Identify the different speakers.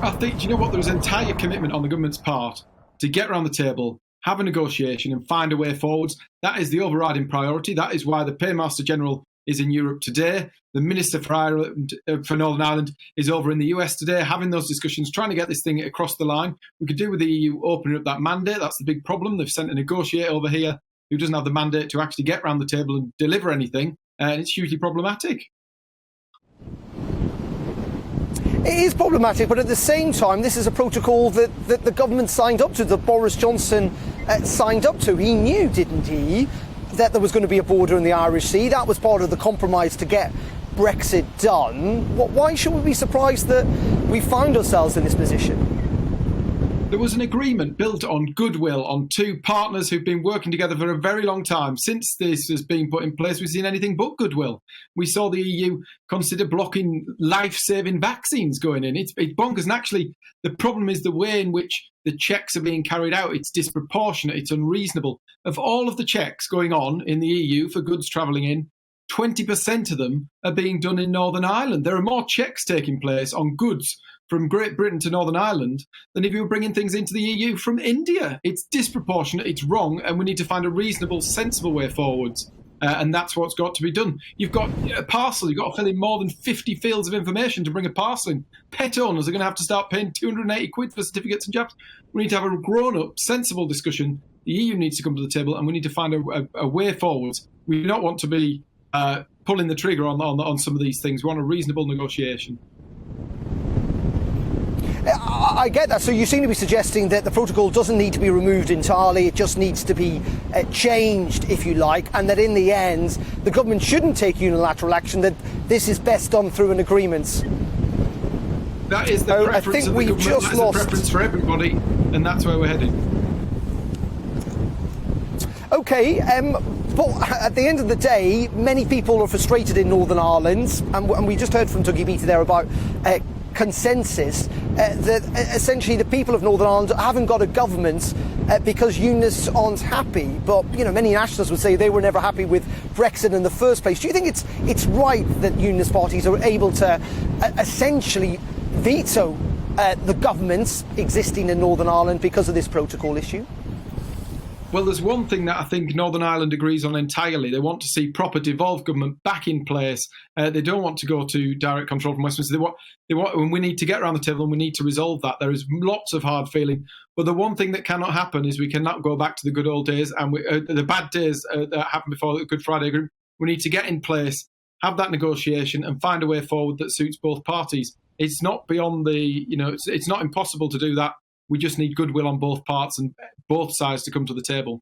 Speaker 1: I think, do you know what? There was entire commitment on the government's part to get around the table, have a negotiation and find a way forwards. That is the overriding priority. That is why the Paymaster General is in Europe today. The Minister for Ireland, for Northern Ireland is over in the US today, having those discussions, trying to get this thing across the line. We could do with the EU opening up that mandate. That's the big problem. They've sent a negotiator over here who doesn't have the mandate to actually get around the table and deliver anything. And it's hugely problematic.
Speaker 2: It is problematic, but at the same time, this is a protocol that the government signed up to, that Boris Johnson signed up to. He knew, didn't he, that there was going to be a border in the Irish Sea. That was part of the compromise to get Brexit done. Why should we be surprised that we find ourselves in this position?
Speaker 1: There was an agreement built on goodwill, on two partners who've been working together for a very long time. Since this has been put in place, we've seen anything but goodwill. We saw the EU consider blocking life-saving vaccines going in. It's bonkers. And actually, the problem is the way in which the checks are being carried out. It's disproportionate. It's unreasonable. Of all of the checks going on in the EU for goods travelling in, 20% of them are being done in Northern Ireland. There are more checks taking place on goods from Great Britain to Northern Ireland than if you were bringing things into the EU from India. It's disproportionate, it's wrong, and we need to find a reasonable, sensible way forwards. And that's what's got to be done. You've got a parcel, you've got to fill in more than 50 fields of information to bring a parcel in. Pet owners are going to have to start paying 280 quid for certificates and jabs. We need to have a grown-up, sensible discussion. The EU needs to come to the table and we need to find a way forwards. We do not want to be pulling the trigger on some of these things. We want a reasonable negotiation.
Speaker 2: I get that. So you seem to be suggesting that the protocol doesn't need to be removed entirely. It just needs to be changed, if you like, and that in the end, the government shouldn't take unilateral action, that this is best done through an agreement.
Speaker 1: That is the preference
Speaker 2: I think
Speaker 1: of the
Speaker 2: we've
Speaker 1: government.
Speaker 2: just
Speaker 1: That's
Speaker 2: lost
Speaker 1: the preference for everybody, and that's where we're heading.
Speaker 2: OK, but at the end of the day, many people are frustrated in Northern Ireland, and we just heard from Dougie Beattie there about consensus that essentially the people of Northern Ireland haven't got a government because unionists aren't happy. But, you know, many nationalists would say they were never happy with Brexit in the first place. Do you think it's right that unionist parties are able to essentially veto the governments existing in Northern Ireland because of this protocol issue?
Speaker 1: Well, there's one thing that I think Northern Ireland agrees on entirely. They want to see proper devolved government back in place. They don't want to go to direct control from Westminster. They want, and we need to get around the table and we need to resolve that. There is lots of hard feeling. But the one thing that cannot happen is we cannot go back to the good old days and the bad days that happened before the Good Friday Agreement. We need to get in place, have that negotiation and find a way forward that suits both parties. It's not beyond it's not impossible to do that. We just need goodwill on both parts and both sides to come to the table.